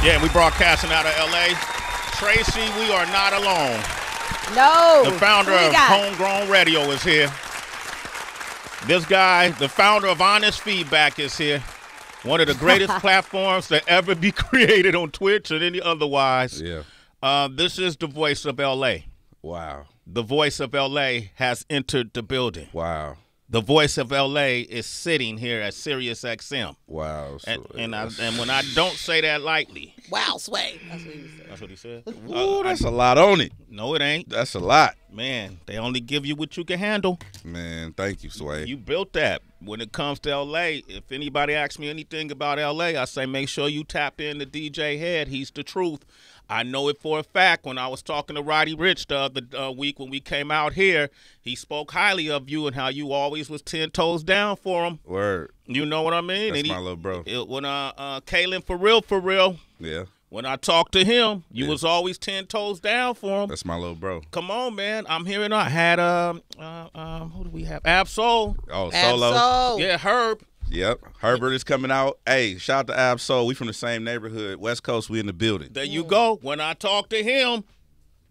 Yeah, we broadcasting out of L.A. Tracy, we are not alone. No. The founder of Homegrown Radio is here. This guy, the founder of Honest Feedback, is here. One of the greatest platforms to ever be created on Twitch and any otherwise. Yeah. This is the voice of L.A. Wow. The voice of L.A. has entered the building. Wow. The voice of L.A. is sitting here at Sirius XM. Wow. And when I don't say that lightly. Wow, Sway. That's what he said. That's what he said? Ooh, that's a lot on it. No, it ain't. That's a lot. Man, they only give you what you can handle. Man, thank you, Sway. You built that. When it comes to L.A., if anybody asks me anything about L.A., I say make sure you tap in to DJ Head. He's the truth. I know it for a fact. When I was talking to Roddy Ricch the other week when we came out here, he spoke highly of you and how you always was 10 toes down for him. Word. You know what I mean? That's my little bro. When Kalen for real. Yeah. When I talked to him, you was always 10 toes down for him. That's my little bro. Come on, man. I'm hearing I had who do we have? Ab-Soul. Oh, Solo. Yeah, Herb. Yep. Herbert is coming out. Hey, shout out to Ab-Soul. We from the same neighborhood. West Coast, we in the building. There you go. When I talk to him,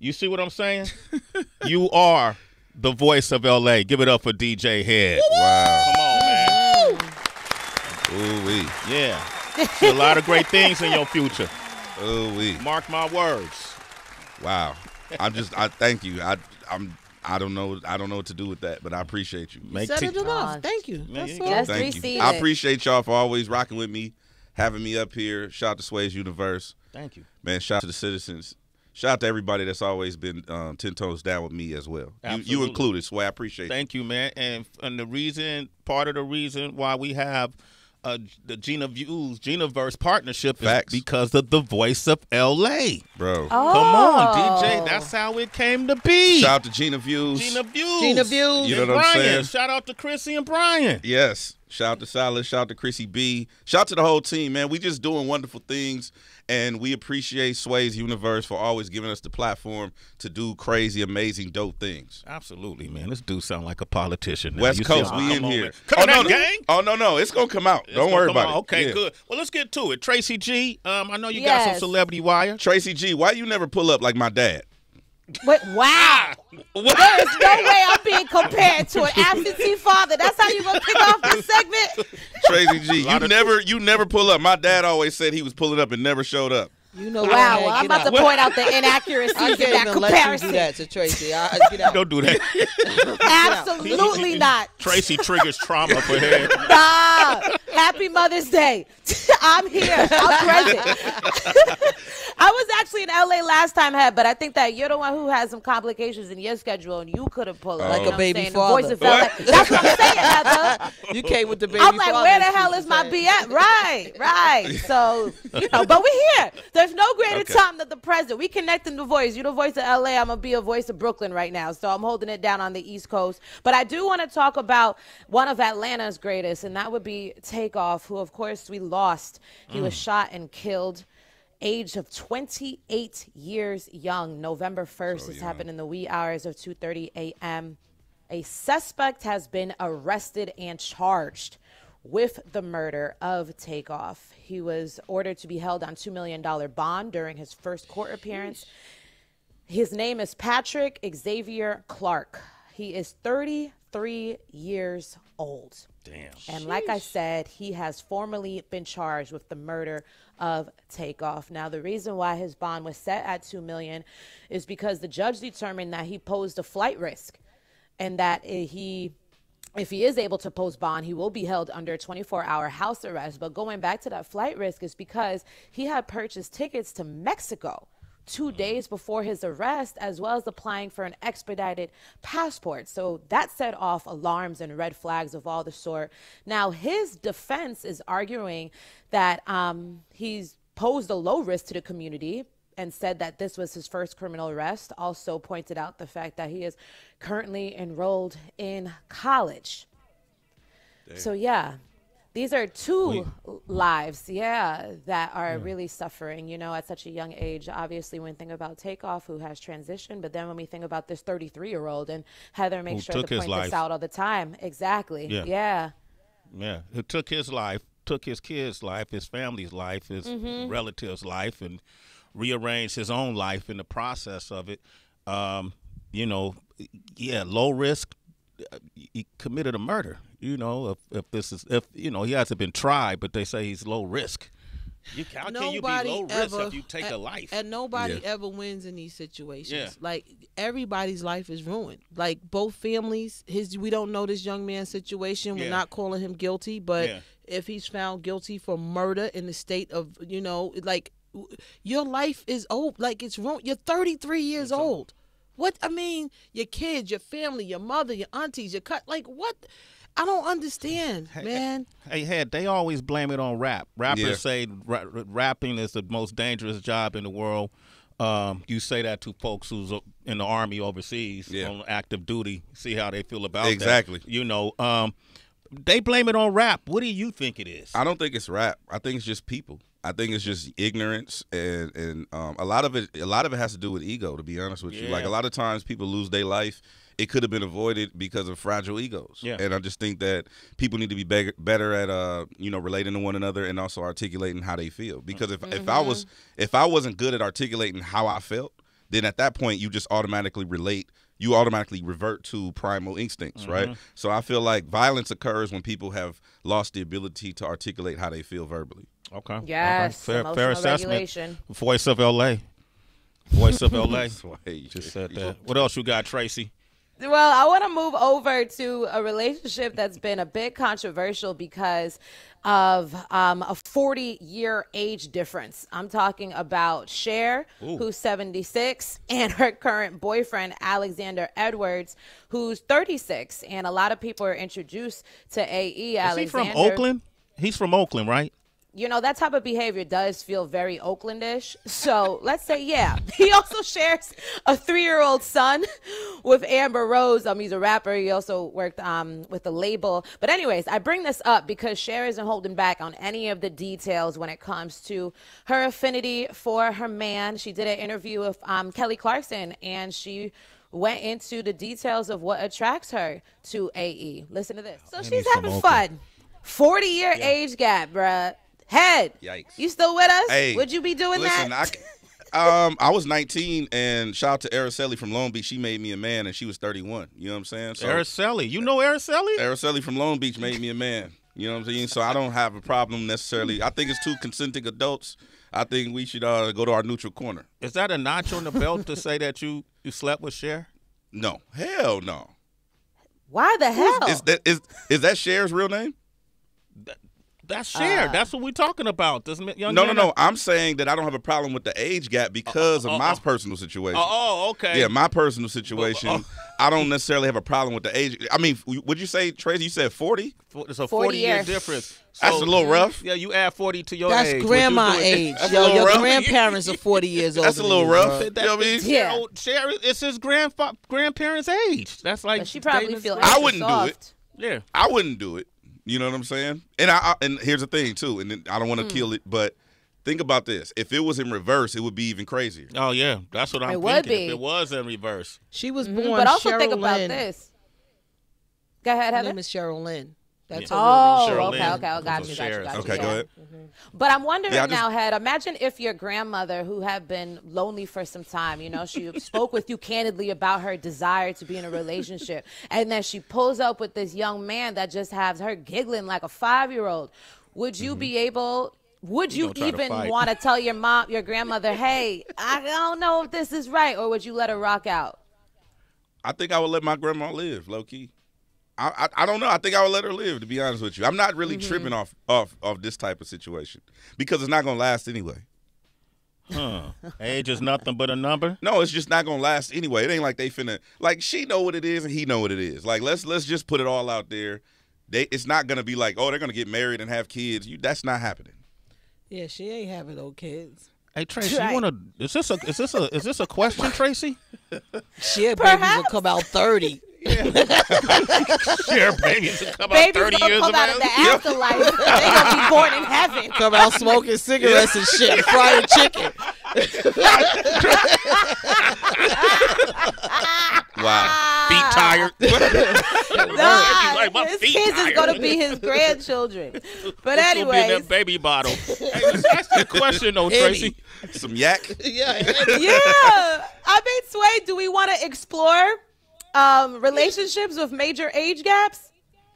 you see what I'm saying? You are the voice of L.A. Give it up for DJ Head. Wow. Come on, man. Ooh-wee. Yeah. See a lot of great things in your future. Ooh-wee. Mark my words. Wow. I thank you. I don't know what to do with that, but I appreciate you. Set it enough. Thank you. That's all. Thank you. I appreciate y'all for always rocking with me, having me up here. Shout out to Sway's Universe. Thank you. Man, shout out to the citizens. Shout out to everybody that's always been 10 toes down with me as well. You included, Sway. I appreciate you. Thank you, man. And part of the reason why we have the Ginaverse partnership is because of the voice of L.A. Bro. Oh. Come on, DJ. That's how it came to be. Shout out to Gina Views. Gina Views. You know what I'm saying? Shout out to Chrissy and Brian. Yes. Shout out to Silas. Shout out to Chrissy B. Shout out to the whole team, man. We just doing wonderful things, and we appreciate Sway's Universe for always giving us the platform to do crazy, amazing, dope things. Absolutely, man. This dude sound like a politician. West Coast, we in here. Gang? Oh, no. It's going to come out. Don't worry about it. Okay, good. Well, let's get to it. Tracy G, I know you got some celebrity wire. Tracy G, why you never pull up like my dad? Wait, wow. There is no way I'm being compared to an absentee father. That's how you going to kick off this segment? Tracy G, you never pull up. My dad always said he was pulling up and never showed up. You know, wow. Well, I'm about to point out the inaccuracies in that comparison. Let you do that to Tracy. Get out. Don't do that. Absolutely not. Tracy triggers trauma for him. Stop. Happy Mother's Day. I'm here. I'm present. I was actually in LA last time, but I think that you're the one who has some complications in your schedule, and you could have pulled up. Like a baby father. The voice of LA. That's what I'm saying, Heather. You came with the baby I'm like, father. where the hell is my BS? Right. So, but we're here. There's no greater time than the present. We connecting the voice. You're the voice of LA. I'm going to be a voice of Brooklyn right now. So I'm holding it down on the East Coast. But I do want to talk about one of Atlanta's greatest, and that would be Takeoff, who, of course, we lost. He was shot and killed. Age of 28 years young. November 1st. This happened in the wee hours of 2:30 a.m. A suspect has been arrested and charged with the murder of Takeoff. He was ordered to be held on $2 million bond during his first court appearance. His name is Patrick Xavier Clark. He is 33 years old. Damn. And like I said, he has formally been charged with the murder of Takeoff. Now, the reason why his bond was set at $2 million is because the judge determined that he posed a flight risk, and that if he is able to post bond, he will be held under 24-hour house arrest. But going back to that flight risk is because he had purchased tickets to Mexico 2 days before his arrest, as well as applying for an expedited passport. So that set off alarms and red flags of all the sort. Now, his defense is arguing that he's posed a low risk to the community and said that this was his first criminal arrest. Also pointed out the fact that he is currently enrolled in college. Damn. So, yeah. These are two lives, that are really suffering, at such a young age. Obviously, when we think about Takeoff, who has transitioned, but then when we think about this 33-year-old, and Heather makes sure to point this out all the time. Exactly. Yeah. Who took his life took his kid's life, his family's life, his relatives' life, and rearranged his own life in the process of it. You know, yeah, low risk. He committed a murder. You know, if he hasn't been tried, but they say he's low risk. How can you be low risk if you take a life? And nobody ever wins in these situations. Yeah. Like, everybody's life is ruined. Like, both families, we don't know this young man's situation. We're not calling him guilty, but if he's found guilty for murder in the state of, like, your life is old. Like, it's ruined. You're 33 years old. What? I mean, your kids, your family, your mother, your aunties, your like, what? I don't understand, man. Hey, they always blame it on rap. Rappers say rapping is the most dangerous job in the world. You say that to folks who's in the Army overseas on active duty. See how they feel about that. Exactly. They blame it on rap. What do you think it is? I don't think it's rap. I think it's just people. I think it's just ignorance, and a lot of it has to do with ego. To be honest with you, like a lot of times people lose their life. It could have been avoided because of fragile egos. Yeah. And I just think that people need to be better at relating to one another and also articulating how they feel. Because if I wasn't good at articulating how I felt, then at that point you just automatically revert to primal instincts, right? So I feel like violence occurs when people have lost the ability to articulate how they feel verbally. Okay. Yes. Okay. Fair assessment. Regulation. Voice of LA. Voice of LA. Just said that. What else you got, Tracy? Well, I want to move over to a relationship that's been a bit controversial because of a 40-year age difference. I'm talking about Cher, who's 76, and her current boyfriend, Alexander Edwards, who's 36. And a lot of people are introduced to A.E. Alexander. Is he from Oakland? He's from Oakland, right? That type of behavior does feel very Oaklandish. So let's say, He also shares a 3-year-old son with Amber Rose. He's a rapper. He also worked with a label. But anyways, I bring this up because Cher isn't holding back on any of the details when it comes to her affinity for her man. She did an interview with Kelly Clarkson, and she went into the details of what attracts her to A.E. Listen to this. So she's having fun. 40-year age gap, bruh. Head. Yikes. You still with us? Hey, would you be doing that? I was 19, and shout out to Araceli from Long Beach. She made me a man, and she was 31. You know what I'm saying? So, Araceli. You know Araceli? Araceli from Long Beach made me a man. You know what I'm saying? So I don't have a problem necessarily. I think it's two consenting adults. I think we should go to our neutral corner. Is that a notch on the belt to say that you slept with Cher? No. Hell no. Why the hell? Is that Cher's real name? That's Cher. That's what we're talking about. No. I'm saying that I don't have a problem with the age gap because of my personal situation. Okay. Yeah, my personal situation. I don't necessarily have a problem with the age. I mean, would you say, Tracy, you said 40? It's a 40-year difference. So, that's a little rough. Yeah, you add 40 to your age. That's grandma age. Your grandparents are 40 years old. That's a little rough. You know what I mean? Yeah. Cher, it's his grandparents' age. That's like. But she probably feels I wouldn't do it. Yeah. I wouldn't do it. You know what I'm saying? And and here's the thing too, and I don't want to kill it, but think about this: if it was in reverse, it would be even crazier. Oh yeah, that's what I'm thinking. Would be. If it was in reverse. She was born. But also Cheryl think about Lynn. this. Go ahead, Heather. Her name is Cheryl Lynn. That's okay. Got you. Okay, go ahead. But I'm wondering now, Head, imagine if your grandmother, who had been lonely for some time, she spoke with you candidly about her desire to be in a relationship, and then she pulls up with this young man that just has her giggling like a 5-year-old. Would you be able... Would you even want to tell your grandmother, hey, I don't know if this is right, or would you let her rock out? I think I would let my grandma live, low-key. I don't know. I think I would let her live, to be honest with you. I'm not really tripping off this type of situation because it's not going to last anyway. Age is nothing but a number? No, it's just not going to last anyway. It ain't like they finna – like she know what it is and he know what it is. Like let's just put it all out there. It's not going to be like, oh, they're going to get married and have kids. That's not happening. Yeah, she ain't having no kids. Hey Tracy, you wanna? Is this a question, Tracy? Cher babies will come out 30. Cher babies will come out 30 years come out of the afterlife. They gonna be born in heaven. Come out smoking cigarettes and shit, and frying chicken. Wow. Feet tired. Nah, My His feet kids is tired. gonna be his grandchildren. But What's gonna be in anyway, that baby bottle? Hey, let's ask you a question though, Tracy. Some yak. Yeah. yeah. I mean, Sway, do we want to explore relationships with major age gaps?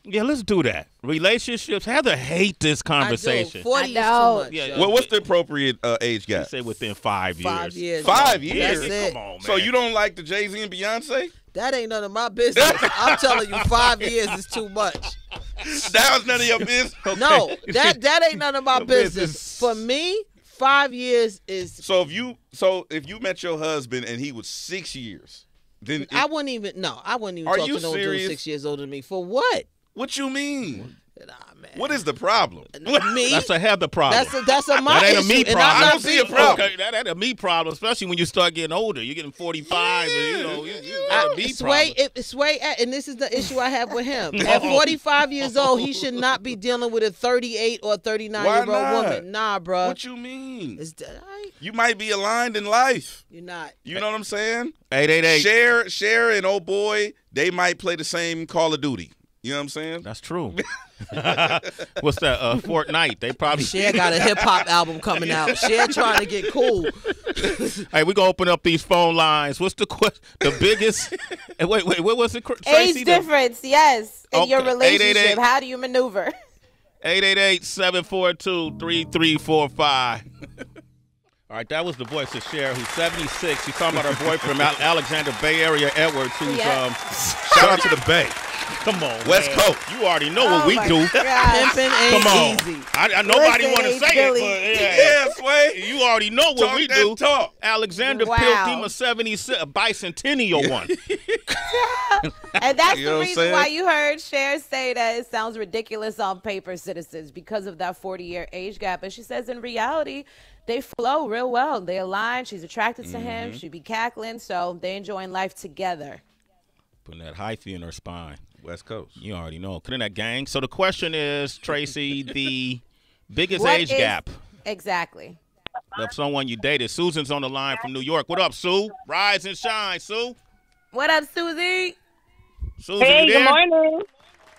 Yeah, let's do that. Relationships. Heather hate this conversation. 40 I is know. too much. Yeah, yo. Well, what's the appropriate age You gap? say within 5 years. 5 years. 5 yo. years? That's it. Come on, man. So you don't like the Jay-Z and Beyonce? That ain't none of my business. I'm telling you, 5 years is too much. That was none of your business. No, that ain't none of my Your business. business. For me, 5 years is. So if you met your husband and he was 6 years, then I wouldn't even. No, I wouldn't even Are talk you to no dude serious? 6 years older than me. For what? what you mean? Nah, man. What is the problem? Me? That's a Heather problem. That's a my That ain't a issue, me and I'm problem. I not don't see a being- problem. Okay, that ain't a me problem, especially when you start getting older. You're getting 45, and you know, you got a me Sway, problem. Sway, and this is the issue I have with him. At 45 years old, he should not be dealing with a 38 or 39-year-old Why not? woman. Nah, bro. What you mean? You're You might be aligned in life. not. You know what I'm saying? 888. Cher and old boy, they might play the same Call of Duty. You know what I'm saying? That's true. What's that? Fortnite. They probably. Cher got a hip hop album coming out. Cher trying to get cool. Hey, we gonna open up these phone lines. What's the the biggest? Hey, wait, what was it? Tracy? Age difference, yes, in your Okay, relationship. 888. How do you maneuver? 888-742-3345. All right, that was the voice of Cher, who's 76. She's talking about her boyfriend, Alexander Bay Area Edwards, who's Yeah. Shout out to the Bay. come on, West man. Coast. You already know what we my do. God. Pimping ain't Come on, easy. nobody Listen, want to Ace say Billy. it, but Yeah, Sway. you already know what Talk we that do. talk. Alexander Wow. built him a 76, a bicentennial one. And that's You the know what I'm reason saying? why you heard Cher say that it sounds ridiculous on paper, citizens, because of that 40-year age gap. And she says in reality, they flow real well. They align. She's attracted to him. She be cackling. So they enjoying life together. Putting that hyphy in her spine. West Coast. You already know. Couldn't that gang? So the question is, Tracy, the biggest What age is- gap Exactly. of someone you dated. Susan's on the line from New York. What up, Sue? Rise and shine, Sue. What up, Susie? Susan, Hey, you good there? morning.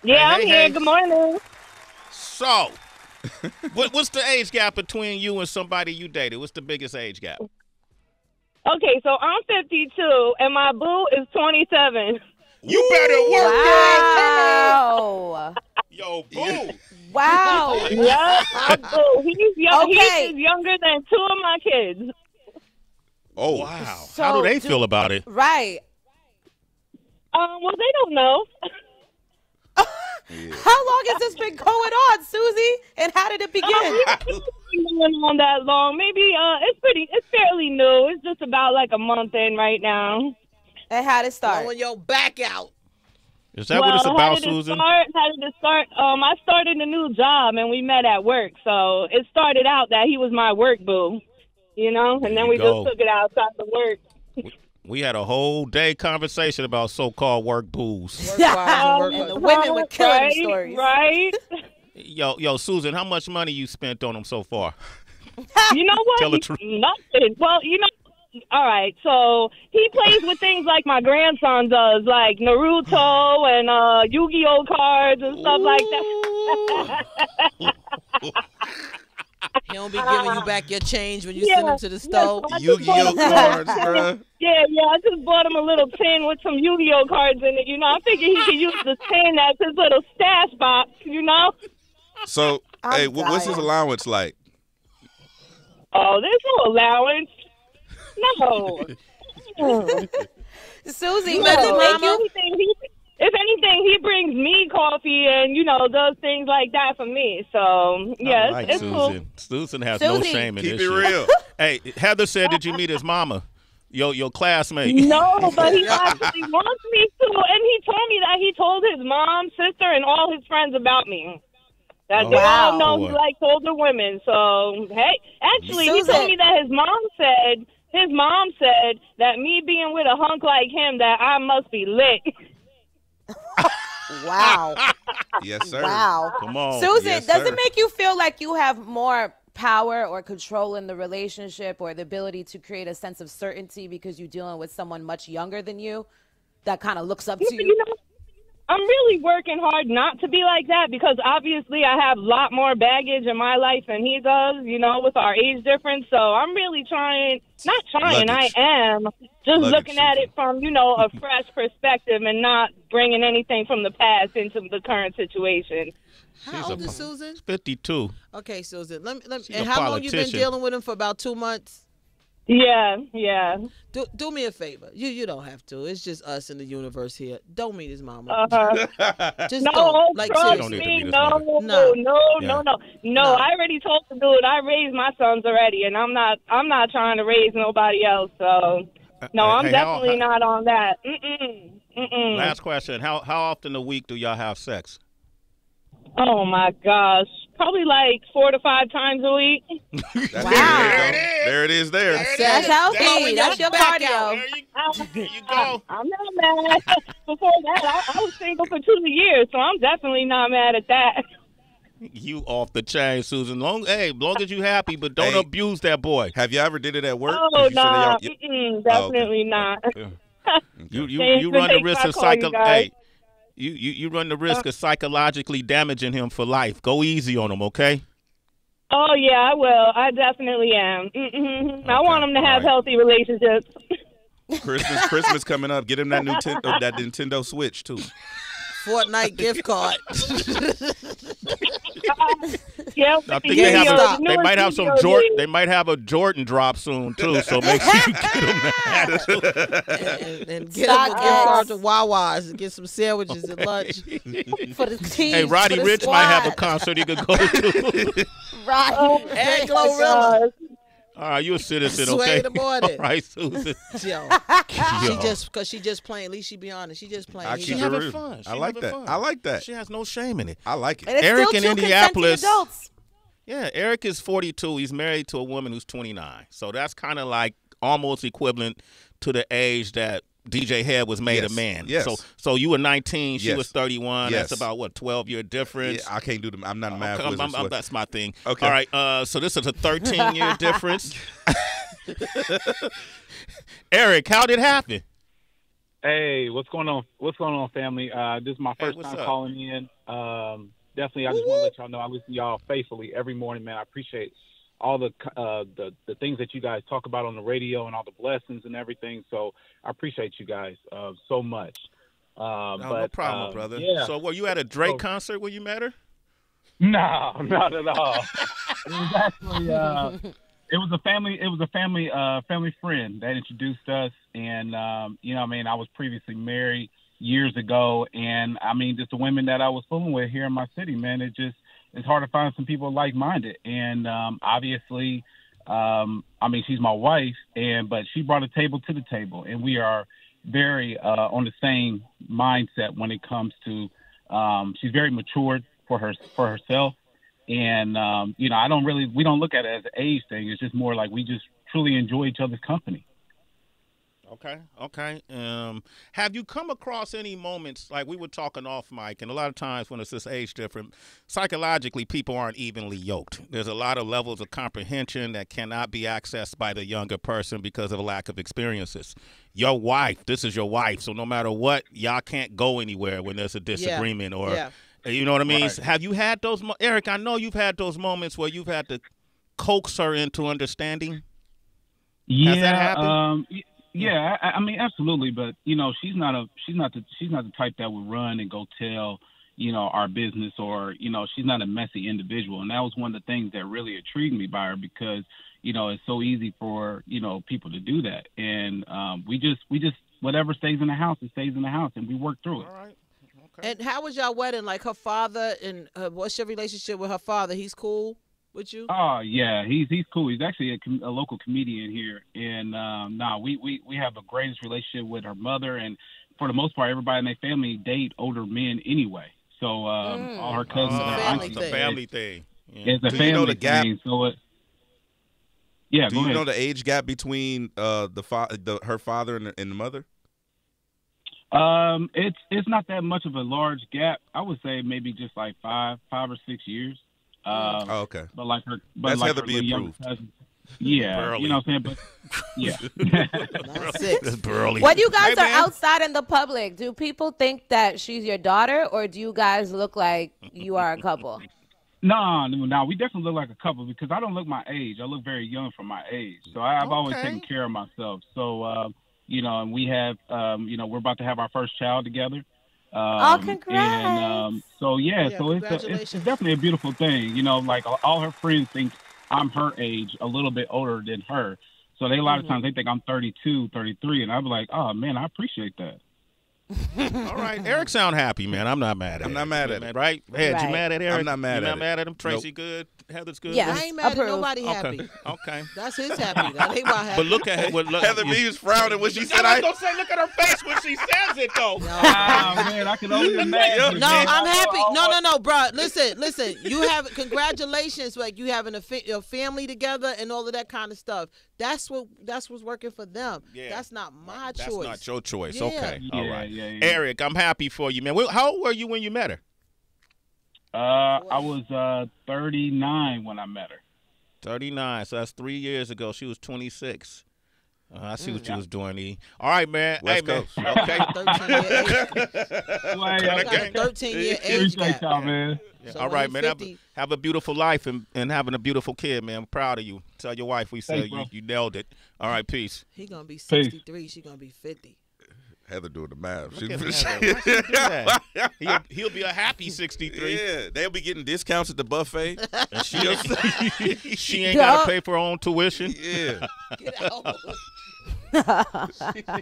Yeah, I'm Hey, here. hey. Good morning. So, what's the age gap between you and somebody you dated? What's the biggest age gap? Okay, so I'm 52 and my boo is 27. You better work, Wow. Yo, boo. Wow. Yeah, my boo. He's young. Okay. He's younger than 2 of my kids. Oh, Wow. So How do they do- feel about it? Right. Well, they don't know. How long has this been going on, Susie? And how did it begin? It's been going on that long. Maybe it's fairly new. It's just about like a month in right now. And how did it start? Blowing your back out. Is that what it's how about, did it Susan? Start? How did it start? I started a new job and we met at work. So it started out that he was my work boo, you know, and There then you we go. just took it outside the work. We had a whole day conversation about so-called work booze. Work wise and work And the husband. women were killing them right, stories. Right? Yo, Susan, how much money you spent on them so far? You know what? Tell the truth. Nothing. Well, you know, all right. So he plays with things like my grandson does, like Naruto and Yu-Gi-Oh cards and stuff like that. He don't be giving you back your change when you Yeah, send him to the stove. I just Yu-Gi-Oh bought- cards, bruh. Yeah, I just bought him a little tin with some Yu-Gi-Oh cards in it. You know, I figured he could use the tin as his little stash box. You know. So, I'm hey, what's his dying. allowance like? Oh, there's no allowance. No. Susie, No, does it make you? if anything, he brings me coffee and, you know, does things like that for me. So, yes, I like it's Susan. cool. Susan has no Susie. shame in Keep this it shit. real. Hey, Heather said, did you meet his mama? Your classmate. No, but he actually wants me to. And he told me that he told his mom, sister, and all his friends about me. That Oh, they wow. all know he Boy. likes older women. So, hey, actually, he Susan. told me that his mom said that me being with a hunk like him, that I must be lit. Wow. Yes, sir. Wow. Come on. Susan, Yes, does sir. it make you feel like you have more power or control in the relationship or the ability to create a sense of certainty because you're dealing with someone much younger than you that kind of looks up to You you? know, I'm really working hard not to be like that because obviously I have a lot more baggage in my life than he does, with our age difference. So I'm really not trying, Luggage. I am just Luggage, looking at Susan. it from, a fresh perspective and not bringing anything from the past into the current situation. How old is Susan? 52. Okay, Susan. She's And a how long you been politician. dealing with him for? About 2 months. Yeah. Do me a favor. You don't have to. It's just us in the universe here. Don't meet his mama. Just No, don't. Like, trust don't need to me, meet his no, mother. No. No. I already told the dude I raised my sons already, and I'm not trying to raise nobody else. So, no, I'm Hey, definitely how- not on that. Mm-mm. Last question. How often a week do y'all have sex? Oh my gosh, probably like 4 to 5 times a week. Wow. There it is. There. That's healthy. That's your There cardio. you go. I'm not mad. Before that, I was single for 2 years, so I'm definitely not mad at that. You off the chain, Susan. Long as you happy, but don't Hey. abuse that boy. Have you ever did it at work? Oh 'Cause you said no, y'all- definitely not. You run the Take risk my of call, you guys. Hey, you run the risk of psychologically damaging him for life. Go easy on him, okay? Oh yeah, I will. I definitely am. I want him to have all right. healthy relationships. Christmas coming up. Get him that Nintendo Switch too. Fortnite gift card. Yeah, I think they might have some Jordan. They They might have a Jordan drop soon too. So make sure you get him that. and get him a gift card to Wawa's and get some sandwiches at lunch. For the team. Hey, Roddy for the Rich might have a squad. concert he could go to. Roddy. And Glorilla. All right, you a citizen, Sway okay? in the morning. All right, Susan. Yo. She just playing. At least she be honest. She just playing. I He keep She it got- having real. fun. She I like having that. fun. I like that. She has no shame in it. I like it. And it's Eric still in two Indianapolis- consenting adults. Yeah, Eric is 42. He's married to a woman who's 29. So that's kind of like almost equivalent to the age that DJ Head was made Yes, a man. yes. So you were 19, she Yes. was 31. Yes. That's about what, 12-year difference. Yeah, I can't do them. I'm not a math Okay, wizard. so- that's my thing. Okay. All right. So this is a 13-year difference. Eric, how did it happen? Hey, what's going on? What's going on, family? This is my Hey, first what's time up? calling in. Definitely, I just want to let y'all know I listen to y'all faithfully every morning, man. I appreciate all the things that you guys talk about on the radio and all the blessings and everything. So I appreciate you guys so much. No problem, brother. Yeah. So were you at a Drake So- concert when you met her? No, not at all. It was actually it was a family friend that introduced us, and I was previously married years ago, and just the women that I was fooling with here in my city, man, it's hard to find some people like-minded, and obviously, she's my wife, but she brought a table to the table, and we are very on the same mindset when it comes to. She's very matured for herself, and we don't look at it as an age thing. It's just more like we just truly enjoy each other's company. Okay. Have you come across any moments, like we were talking off mic, and a lot of times when it's this age different, psychologically people aren't evenly yoked. There's a lot of levels of comprehension that cannot be accessed by the younger person because of a lack of experiences. Your wife, this is your wife, so no matter what, y'all can't go anywhere when there's a disagreement or, you know what I mean? Right. Have you had those, Eric, I know you've had those moments where you've had to coax her into understanding. Yeah, Has that happened? Yeah, absolutely. But she's not the type that would run and go tell our business, or she's not a messy individual. And that was one of the things that really intrigued me by her, because it's so easy for people to do that. And we just whatever stays in the house, it stays in the house, and we work through it. All right. Okay. And how was y'all wedding? Like her father, and what's your relationship with her father? He's cool with you? Oh yeah, he's cool. He's actually a local comedian here, and we have the greatest relationship with her mother, and for the most part, everybody in their family date older men anyway. So all her cousins and her family aunties. It's a thing. family thing. Yeah. It's a Do family you know the gap? thing. So yeah, Do go you ahead. know the age gap between her father and the mother? It's not that much of a large gap. I would say maybe just like 5 or 6 years. Oh, okay. But like That's her Heather B. younger approved. cousin. Yeah, Burley. you know what I'm saying? But yeah. That's it. That's Burley. When you guys Hey, are man. outside in the public, do people think that she's your daughter, or do you guys look like you are a couple? No, we definitely look like a couple because I don't look my age. I look very young for my age. So I've always Okay. taken care of myself. So, and we have, we're about to have our first child together. Congrats. And so Yeah, so it's congratulations. definitely a beautiful thing. You know, like all her friends think I'm her age, a little bit older than her. So a lot of times they think I'm 32, 33, and I'm like, oh man, I appreciate that. All right, Eric sound happy, man. I'm not mad at I'm him. not mad at him. Right? Head, you Right. mad at Eric? I'm not mad you at not it. mad at him? Tracy Nope. good? Heather's good? Yeah. I ain't mad at Approve. nobody Okay. happy. Okay. That's his happy. That ain't my happy. But look at her. Look, Heather B was frowning when she said, I was going to say, look at her face when she says it, though. No. Oh man, I can only imagine. No, man. I'm happy. No, bro. Listen. You have congratulations. Like you having a family together and all of that kind of stuff. That's what's working for them. Yeah. That's not my That's choice. not your choice. Yeah. Okay. All Yeah, right. yeah. Eric, I'm happy for you, man. How old were you when you met her? I was 39 when I met her. 39. So that's 3 years ago. She was 26. I see what you was doing, E. All right, man. West hey, man. Coast. Okay. 13-year age. Well, Got a 13-year age appreciate gap. y'all, man. So All when right, he man. 50, Have a beautiful life and having a beautiful kid, man. I'm proud of you. Tell your wife we said Thanks, bro. you nailed it. All right, peace. he gonna be 63. She gonna be 50. Heather doing the math. Look at Heather. Why she do that? He'll be a happy 63. Yeah, they'll be getting discounts at the buffet. And she ain't Yeah. got to pay for her own tuition. Yeah. Get out.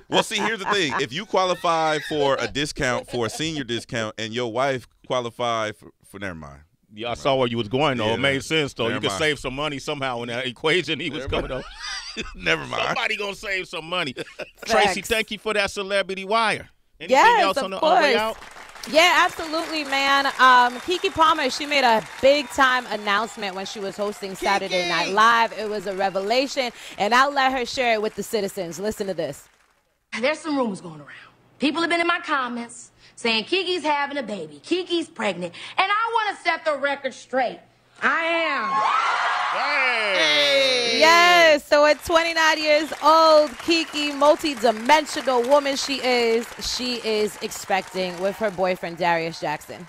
Well, see, here's the thing. If you qualify for a discount, for a senior discount, and your wife qualified for never mind. Yeah, I saw where you was going, though. Yeah, it made sense, though. You never could mind. save some money somehow in that equation he was coming up. Never mind. Somebody going to save some money. Tracy, thank you for that celebrity wire. Anything Yes, else of on the way course. out? Yeah, absolutely, man. Keke Palmer, she made a big time announcement when she was hosting Saturday Night Live. It was a revelation, and I'll let her share it with the citizens. Listen to this. There's some rumors going around. People have been in my comments saying Kiki's having a baby, Kiki's pregnant, and I want to set the record straight. I am. Hey. Yes, so at 29 years old, Keke, multi-dimensional woman she is expecting with her boyfriend Darius Jackson.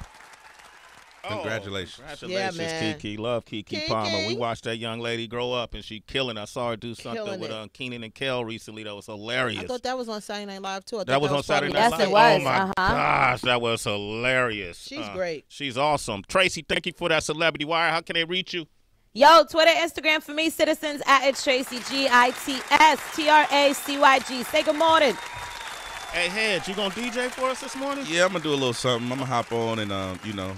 Congratulations. Congratulations, Yeah, man. Keke. Love Keke Keke. Palmer. We watched that young lady grow up, and she killing. I saw her do something Killing with it. Keenan and Kel recently that was hilarious. I thought that was on Saturday Night Live too. I That thought was on Saturday Night Yes, Live. it was. Oh my Uh-huh. gosh, that was hilarious. She's great. She's awesome. Tracy, thank you for that celebrity wire. How can they reach you? Yo, Twitter, Instagram for me, citizens at It's Tracy, GITSTRACYG. Say good morning. Hey, Head, you gonna DJ for us this morning? Yeah, I'm gonna do a little something. I'm gonna hop on and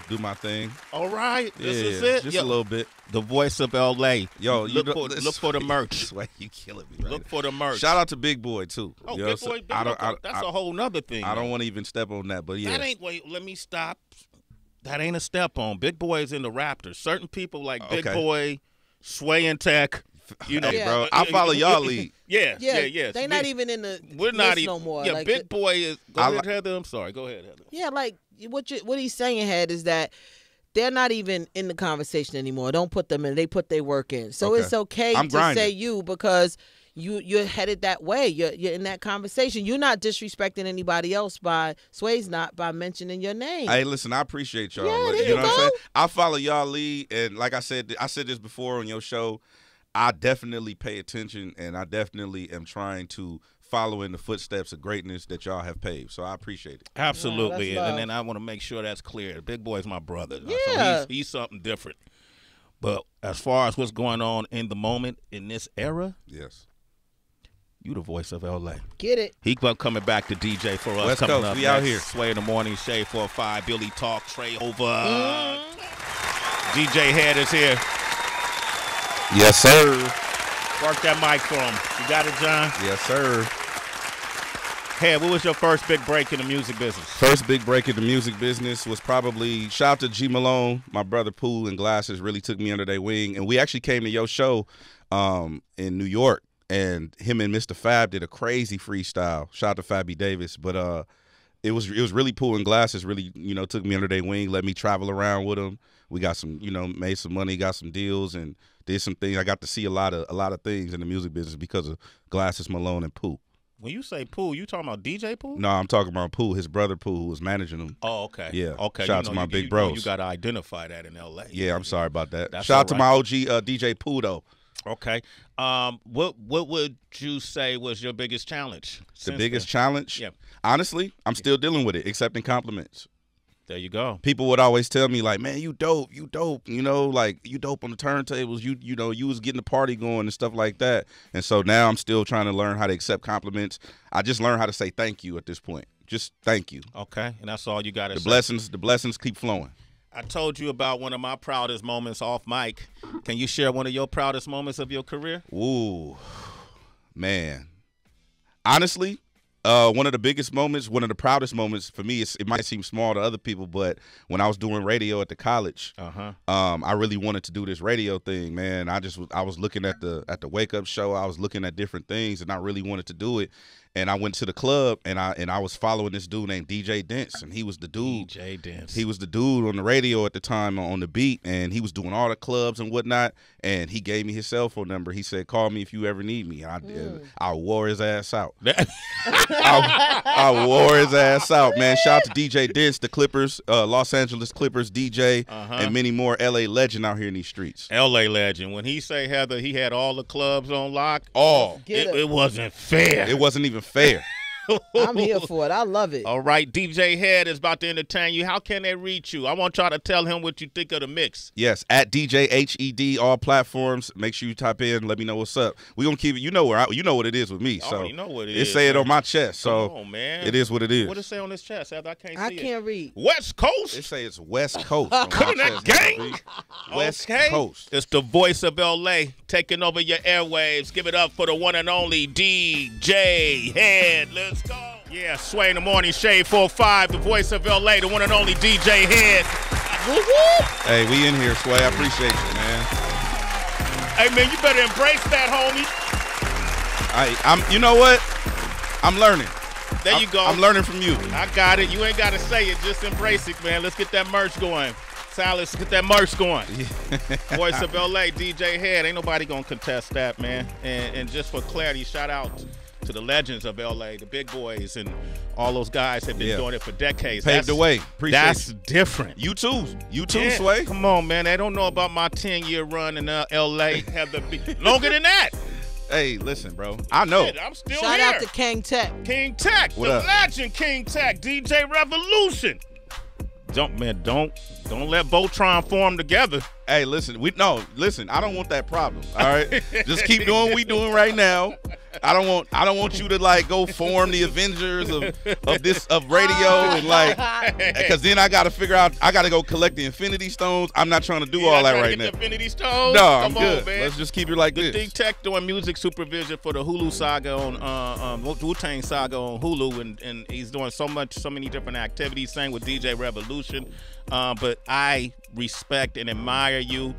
do my thing. All right, this yeah, is it. just Yo, a little bit. The voice of LA. Yo, look for the merch. This way you killing me. Right Look for the merch. Shout out to Big Boy too. Oh, You know Big what I'm Boy, saying? Big Boy, that's a whole nother thing. I don't man. want to even step on that, but yeah. That ain't. Wait, let me stop. That ain't a step on. Big Boy is in the Raptors. Certain people like Big Okay. Boy, Sway and Tech. You know, Hey, Yeah. bro, I follow y'all lead. Yeah. They not even in the We're not list even no more. Yeah, Like, Big Boy is. Go I ahead, li- Heather. I'm sorry. Go ahead, Heather. Yeah, like what he's saying, Head, is that they're not even in the conversation anymore. Don't put them in. They put their work in. So Okay. it's okay I'm to grinding. say you because you're headed that way. You're in that conversation. You're not disrespecting anybody else by Sway's not by mentioning your name. Hey, listen, I appreciate y'all. Yeah, Like, there you you know what I'm go. saying? I follow y'all lead, and like I said this before on your show. I definitely pay attention, and I definitely am trying to follow in the footsteps of greatness that y'all have paved. So I appreciate it. Absolutely, that's and then love. I want to make sure that's clear. Big Boy's my brother. Yeah. So he's something different. But as far as what's going on in the moment in this era, Yes. you the voice of LA. Get it? He coming back to DJ for us. West coming Coast, up we out next. here. Sway in the morning, Shade 4-5, Billy Talk, Trey over. DJ Head is here. Yes, sir. Work that mic for him. You got it, John? Yes, sir. Head, what was your first big break in the music business? First big break in the music business was probably shout out to G Malone. My brother Pooh and Glasses really took me under their wing, and we actually came to your show in New York, and him and Mr. Fab did a crazy freestyle. Shout out to Fabby Davis, but it was really Pooh and Glasses really took me under their wing, let me travel around with them. We got some made some money, got some deals, and did some things. I got to see a lot of things in the music business because of Glasses Malone and Pooh. When you say Pooh, you talking about DJ Pooh? No, I'm talking about Pooh, his brother Pooh, who was managing him. Oh, okay. Yeah. Okay. Shout out to my big bros. You got to identify that in L.A. Yeah, I'm sorry about that. That's Shout out to my all OG DJ Pooh, though. Okay. What would you say was your biggest challenge? The biggest challenge? Yeah. Honestly, I'm still dealing with it, accepting compliments. There you go. People would always tell me, like, man, you dope. You know, like, you dope on the turntables. You know, you was getting the party going and stuff like that. And so now I'm still trying to learn how to accept compliments. I just learned how to say thank you at this point. Just thank you. Okay. And that's all you got to say. The blessings keep flowing. I told you about one of my proudest moments off mic. Can you share one of your proudest moments of your career? Ooh, man. Honestly, one of the biggest moments, one of the proudest moments for me, it might seem small to other people, but when I was doing radio at the college, I really wanted to do this radio thing, man. I was looking at the Wake Up Show. I was looking at different things, and I really wanted to do it. And I went to the club, and I was following this dude named DJ Dents, and he was the dude. DJ Dents. He was the dude on the radio at the time on the beat, and he was doing all the clubs and whatnot. And he gave me his cell phone number. He said, "Call me if you ever need me." I wore his ass out. I wore his ass out, man. Shout out to DJ Dents, the Clippers, Los Angeles Clippers DJ, and many more LA legend out here in these streets. LA legend. When he say, Heather, he had all the clubs on lock. All. It wasn't fair. It wasn't even fair. I'm here for it. I love it. All right, DJ Head is about to entertain you. How can they reach you? I want y'all to tell him what you think of the mix. Yes, at DJ HED, all platforms. Make sure you type in. Let me know what's up. We gonna keep it. You know what it is with me. So you know what it is. It say it on my chest. So come on, man. It is what it is. What it say on his chest, Heather? I can't see it. I can't read. West Coast. It say it's West Coast. Couldn't that gang? West Okay. Coast. It's the voice of LA taking over your airwaves. Give it up for the one and only DJ Head. Let's go. Yeah, Sway in the Morning, Shade 45, the voice of LA, the one and only DJ Head. Hey, we in here, Sway. I appreciate you, man. Hey, man, you better embrace that, homie. You know what? I'm learning. There you go. I'm learning from you. I got it. You ain't got to say it. Just embrace it, man. Let's get that merch going. Let's get that merch going. Voice of LA, DJ Head. Ain't nobody going to contest that, man. And just for clarity, shout out to the legends of LA, the big boys, and all those guys have been doing it for decades. Paved the way. Appreciate That's different. You too, Sway. Come on, man. They don't know about my 10-year run in LA. Have to be longer than that. Hey, listen, bro. I know. Shit, I'm still Shout here. out to King Tech. King Tech, What the up? legend King Tech, DJ Revolution. Don't let Voltron form together. Hey, listen, I don't want that problem. All right, just keep doing what we doing right now. I don't want you to like go form the Avengers of radio and like, because then I got to figure out I got to go collect the Infinity Stones. I'm not trying to do all that right now. The Infinity Stones. No, I'm Come good. on, man. Let's just keep it like The this. D Tech doing music supervision for the Hulu saga on Wu-Tang saga on Hulu, and he's doing so many different activities. Same with DJ Revolution. But I respect and admire you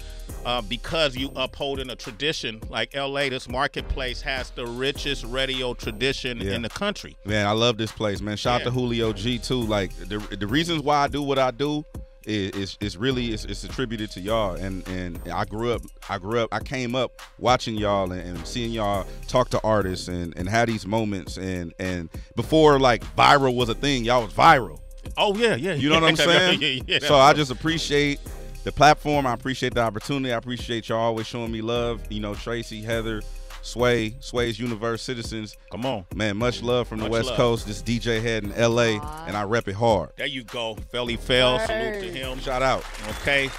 because you upholding a tradition like LA. This marketplace has the richest radio tradition in the country. Man, I love this place, man. Shout out to Julio G too. Like the reasons why I do what I do is really attributed to y'all. And I came up watching y'all and seeing y'all talk to artists and have these moments and before like viral was a thing, y'all was viral. Oh yeah. You know what I'm saying? Yeah, so I just appreciate the platform. I appreciate the opportunity. I appreciate y'all always showing me love. You know, Tracy, Heather, Sway's Universe Citizens. Come on, man. Much love from the West Coast. This DJ Head in LA, and I rep it hard. There you go, Felly Fell. Salute to him. Shout out. Okay,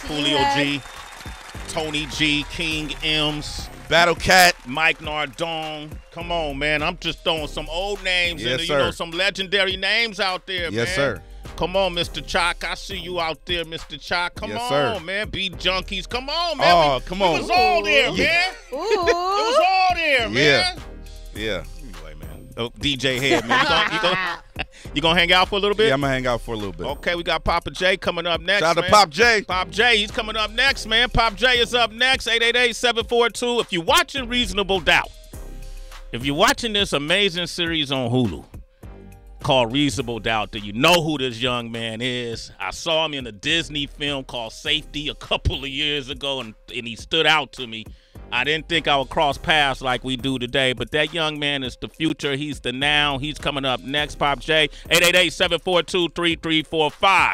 Julio G, Tony G, King M's, Battle Cat, Mike Nardone. Come on, man. I'm just throwing some old names in there. Sir. You know, some legendary names out there, man. Yes, sir. Come on, Mr. Chalk. I see you out there, Mr. Chalk. Come on, sir. man. Beat Junkies. Come on, man. Come on. It was all there, man. It was all there, man. Yeah. Anyway, man. Oh, DJ Head, man. You gonna hang out for a little bit? Yeah, I'm gonna hang out for a little bit. Okay, we got Papa J coming up next. Shout out to Pop J. Pop J, he's coming up next, man. Pop J is up next. 888-742. If you're watching Reasonable Doubt, if you're watching this amazing series on Hulu, called Reasonable Doubt. Do you know who this young man is? I saw him in a Disney film called Safety a couple of years ago, and he stood out to me. I didn't think I would cross paths like we do today, but that young man is the future. He's the now. He's coming up next. Pop J, 888-742-3345.